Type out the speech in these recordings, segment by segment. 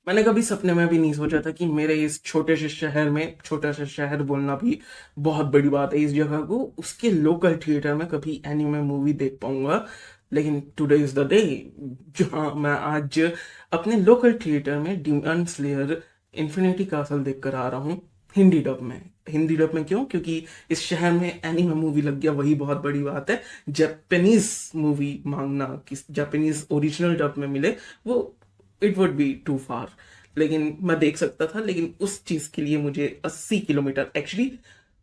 मैंने कभी सपने में भी नहीं सोचा था कि मेरे इस छोटे से शहर में, छोटा सा शहर बोलना भी बहुत बड़ी बात है, इस जगह को उसके लोकल थिएटर में कभी एनीमे मूवी देख पाऊंगा। लेकिन टुडे इज द डे जहाँ मैं आज अपने लोकल थिएटर में डिमन स्लेयर इन्फिनिटी कासल देख कर आ रहा हूँ। हिंदी डब में। हिंदी डब में क्यों? क्योंकि इस शहर में एनीमे मूवी लग गया, वही बहुत बड़ी बात है। जापानीज मूवी मांगना कि जापानीज ओरिजिनल डब में मिले, वो इट वुड बी टू फार। लेकिन मैं देख सकता था, लेकिन उस चीज के लिए मुझे 80 किलोमीटर, एक्चुअली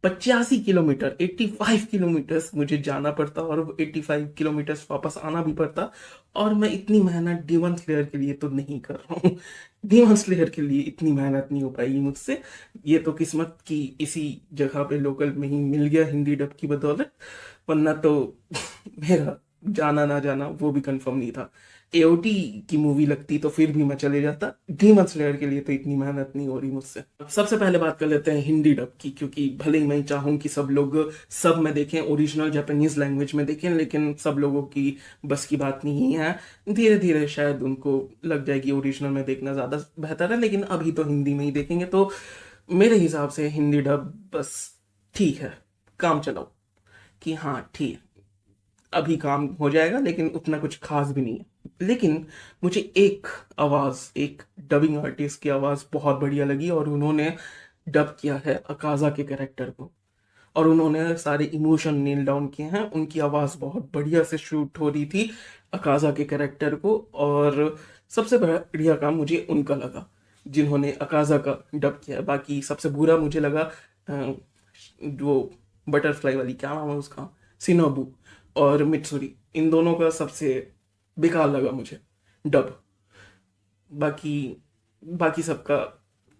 85 किलोमीटर, 85 किलोमीटर मुझे जाना पड़ता और 85 किलोमीटर वापस आना भी पड़ता। और मैं इतनी मेहनत डीमन स्लेयर के लिए तो नहीं कर रहा हूँ। डीमन स्लेयर के लिए इतनी मेहनत नहीं हो पाएगी मुझसे। ये तो किस्मत की इसी जगह पे लोकल में ही मिल गया हिंदी डब की बदौलत, वरना तो मेरा जाना ना जाना वो भी कंफर्म नहीं था। एओटी की मूवी लगती तो फिर भी मैं चले जाता, डीमन स्लेयर के लिए तो इतनी मेहनत नहीं हो रही मुझसे। सबसे पहले बात कर लेते हैं हिंदी डब की, क्योंकि भले ही मैं चाहूँ कि सब लोग सब में देखें, ओरिजिनल जापानीज लैंग्वेज में देखें, लेकिन सब लोगों की बस की बात नहीं है। धीरे धीरे शायद उनको लग जाएगी ओरिजिनल में देखना ज्यादा बेहतर है, लेकिन अभी तो हिंदी में ही देखेंगे। तो मेरे हिसाब से हिंदी डब बस ठीक है, काम चलाओ, कि हाँ ठीक है, अभी काम हो जाएगा, लेकिन उतना कुछ खास भी नहीं है। लेकिन मुझे एक आवाज, एक डबिंग आर्टिस्ट की आवाज बहुत बढ़िया लगी, और उन्होंने डब किया है अकाजा के कैरेक्टर को, और उन्होंने सारे इमोशन नील डाउन किए हैं। उनकी आवाज बहुत बढ़िया से शूट हो रही थी अकाजा के कैरेक्टर को। और सबसे बढ़िया काम मुझे उनका लगा जिन्होंने अकाजा का डब किया है। बाकी सबसे बुरा मुझे लगा जो बटरफ्लाई वाली, क्या नाम है उसका, सिनोबू और मित्सुरी, इन दोनों का सबसे बेकार लगा मुझे डब। बाकी बाकी सबका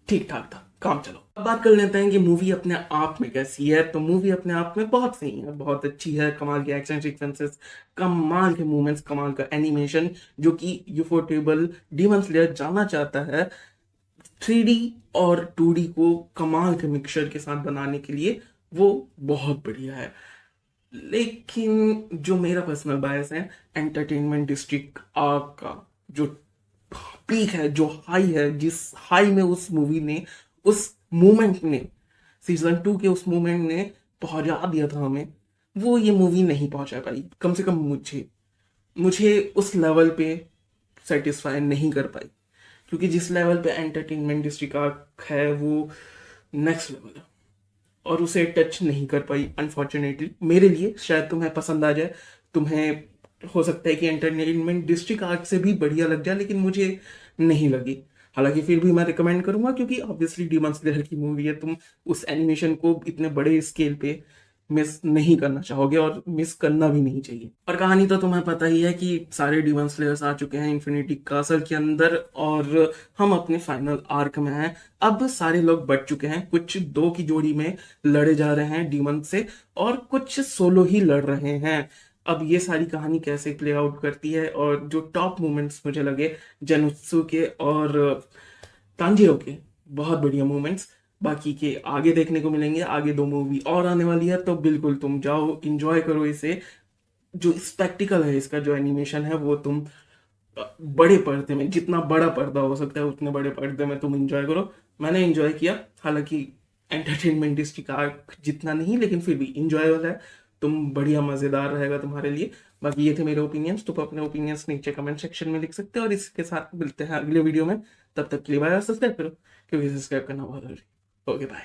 ठीक ठाक था, काम चलो। अब बात कर लेते हैं कि मूवी अपने आप में कैसी है। तो मूवी अपने आप में बहुत सही है, बहुत अच्छी है। कमाल के एक्शन सीक्वेंसेस, कमाल के मूवमेंट्स, कमाल का एनिमेशन, जो कि यूफोर्टेबल डीमन स्लेयर जाना चाहता है 3D और 2D को कमाल के मिक्सचर के साथ बनाने के लिए, वो बहुत बढ़िया है। लेकिन जो मेरा पर्सनल बायस है, एंटरटेनमेंट डिस्ट्रिक्ट आर्क का जो पीक है, जो हाई है, जिस हाई में उस मूवी ने, उस मोमेंट ने, सीजन 2 के उस मोमेंट ने पहुंचा दिया था हमें, वो ये मूवी नहीं पहुंचा पाई। कम से कम मुझे मुझे उस लेवल पे सेटिस्फाई नहीं कर पाई। क्योंकि जिस लेवल पे एंटरटेनमेंट डिस्ट्रिक्ट आर्क है, वो नेक्स्ट लेवल है, और उसे टच नहीं कर पाई अनफॉर्चुनेटली मेरे लिए। शायद तुम्हें पसंद आ जाए, तुम्हें हो सकता है कि एंटरटेनमेंट डिस्ट्रिक्ट आर्ट से भी बढ़िया लग जाए, लेकिन मुझे नहीं लगी। हालांकि फिर भी मैं रिकमेंड करूंगा, क्योंकि ऑब्वियसली डीमन स्लेयर की मूवी है, तुम उस एनिमेशन को इतने बड़े स्केल पे मिस नहीं करना चाहोगे, और मिस करना भी नहीं चाहिए। और कहानी तो तुम्हें पता ही है कि सारे डीमन स्लेयर्स आ चुके हैं इन्फिनिटी कासल के अंदर, और हम अपने फाइनल आर्क में हैं। अब सारे लोग बढ़ चुके हैं, कुछ दो की जोड़ी में लड़े जा रहे हैं डीमन से, और कुछ सोलो ही लड़ रहे हैं। अब ये सारी कहानी कैसे प्ले आउट करती है, और जो टॉप मोमेंट्स मुझे लगे जेनुत्सु के और तांजीरो के, बहुत बढ़िया मोमेंट्स, बाकी के आगे देखने को मिलेंगे। आगे 2 मूवी और आने वाली है, तो बिल्कुल तुम जाओ, इंजॉय करो इसे। जो स्पेक्टिकल है इसका, जो एनिमेशन है, वो तुम बड़े पर्दे में, जितना बड़ा पर्दा हो सकता है उतने बड़े पर्दे में तुम एंजॉय करो। मैंने एंजॉय किया, हालांकि एंटरटेनमेंट डिस्ट्रिक्ट आर्क जितना नहीं, लेकिन फिर भी इंजॉयबल है। तुम बढ़िया, मजेदार रहेगा तुम्हारे लिए। बाकी ये थे मेरे ओपिनियंस। तुम अपने ओपिनियंस नीचे कमेंट सेक्शन में लिख सकते हो, और इसके साथ मिलते हैं अगले वीडियो में। तब तक के लिए बाय, सब्सक्राइब करो, क्योंकि सब्सक्राइब करना बहुत जरूरी। Okay bye.